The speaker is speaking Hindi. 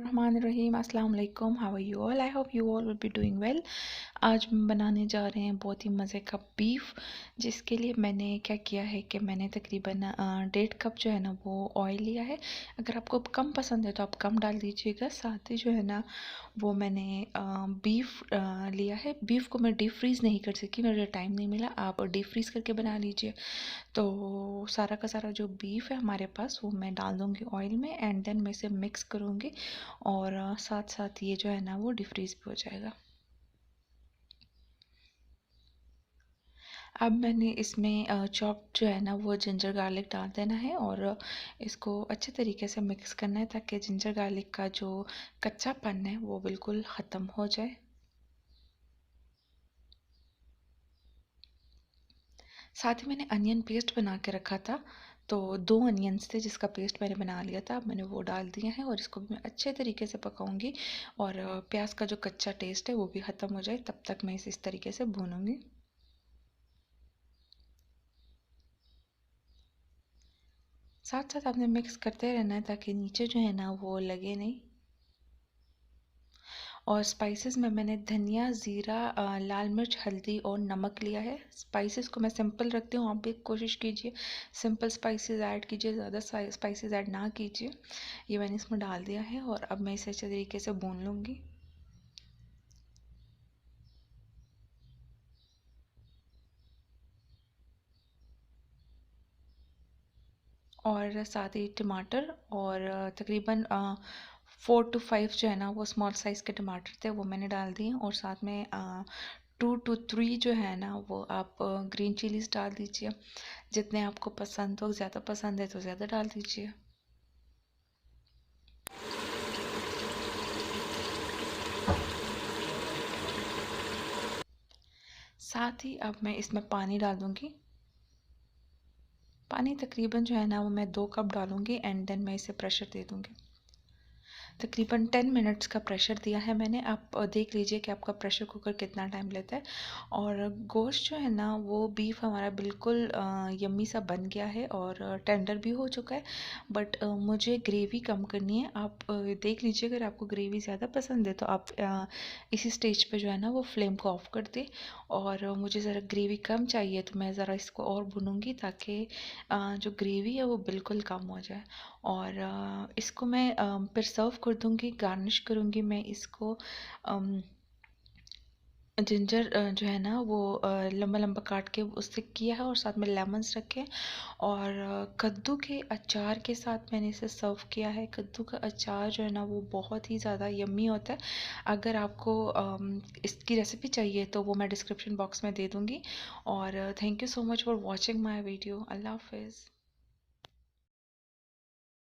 बिस्मिल्लाहिर्रहमानिर्रहीम अस्सलाम वालेकुम। How are you all? I hope you all will be doing well. आज हम बनाने जा रहे हैं बहुत ही मज़े का बीफ, जिसके लिए मैंने क्या किया है कि मैंने तकरीबन 1.5 कप जो है ना वो ऑयल लिया है। अगर आपको कम पसंद है तो आप कम डाल दीजिएगा। साथ ही जो है ना वो मैंने बीफ लिया है। बीफ को मैं डीप फ्रीज़ नहीं कर सकी, मुझे टाइम नहीं मिला। आप डीप फ्रीज़ करके बना लीजिए। तो सारा का सारा जो बीफ है हमारे पास वो मैं डाल दूँगी ऑयल में एंड देन मैं इसे मिक्स करूँगी और साथ साथ ये जो है ना वो डिफ्रीज़ भी हो जाएगा। अब मैंने इसमें चॉप जो है ना वो जिंजर गार्लिक डाल देना है और इसको अच्छे तरीके से मिक्स करना है ताकि जिंजर गार्लिक का जो कच्चापन है वो बिल्कुल ख़त्म हो जाए। साथ ही मैंने अनियन पेस्ट बना के रखा था, तो 2 अनियंस थे जिसका पेस्ट मैंने बना लिया था। अब मैंने वो डाल दिया है और इसको भी मैं अच्छे तरीके से पकाऊंगी और प्याज का जो कच्चा टेस्ट है वो भी ख़त्म हो जाए, तब तक मैं इस तरीके से भूनूंगी। साथ साथ आपने मिक्स करते रहना है ताकि नीचे जो है ना वो लगे नहीं। और स्पाइसेस में मैंने धनिया, ज़ीरा, लाल मिर्च, हल्दी और नमक लिया है। स्पाइसेस को मैं सिंपल रखती हूँ, आप भी कोशिश कीजिए सिंपल स्पाइसेस ऐड कीजिए, ज़्यादा स्पाइसेस ऐड ना कीजिए। ये मैंने इसमें डाल दिया है और अब मैं इसे अच्छे तरीके से भून लूँगी। और साथ ही टमाटर और तकरीबन 4 to 5 जो है ना वो स्मॉल साइज़ के टमाटर थे वो मैंने डाल दिए और साथ में 2 to 3 जो है ना वो आप ग्रीन चिलीज डाल दीजिए। जितने आपको पसंद हो, ज़्यादा पसंद है तो ज़्यादा डाल दीजिए। साथ ही अब मैं इसमें पानी डाल दूँगी। पानी तकरीबन जो है ना वो मैं 2 कप डालूँगी एंड देन मैं इसे प्रेशर दे दूँगी। तकरीबन 10 मिनट्स का प्रेशर दिया है मैंने। आप देख लीजिए कि आपका प्रेशर कुकर कितना टाइम लेता है। और गोश्त जो है ना वो बीफ हमारा बिल्कुल यम्मी सा बन गया है और टेंडर भी हो चुका है। बट मुझे ग्रेवी कम करनी है। आप देख लीजिए, अगर आपको ग्रेवी ज़्यादा पसंद है तो आप इसी स्टेज पे जो है ना वो फ्लेम को ऑफ कर दें। और मुझे ज़रा ग्रेवी कम चाहिए तो मैं ज़रा इसको और भूनूंगी ताकि जो ग्रेवी है वो बिल्कुल कम हो जाए। और इसको मैं फिर सर्व कर दूँगी, गार्निश करूँगी मैं इसको। जिंजर जो है ना वो लंबा लंबा काट के उससे किया है और साथ में लेमन्स रखे और कद्दू के अचार के साथ मैंने इसे सर्व किया है। कद्दू का अचार जो है ना वो बहुत ही ज़्यादा यम्मी होता है। अगर आपको इसकी रेसिपी चाहिए तो वो मैं डिस्क्रिप्शन बॉक्स में दे दूँगी। और thank you so much for watching my video. अल्लाह हाफिज़।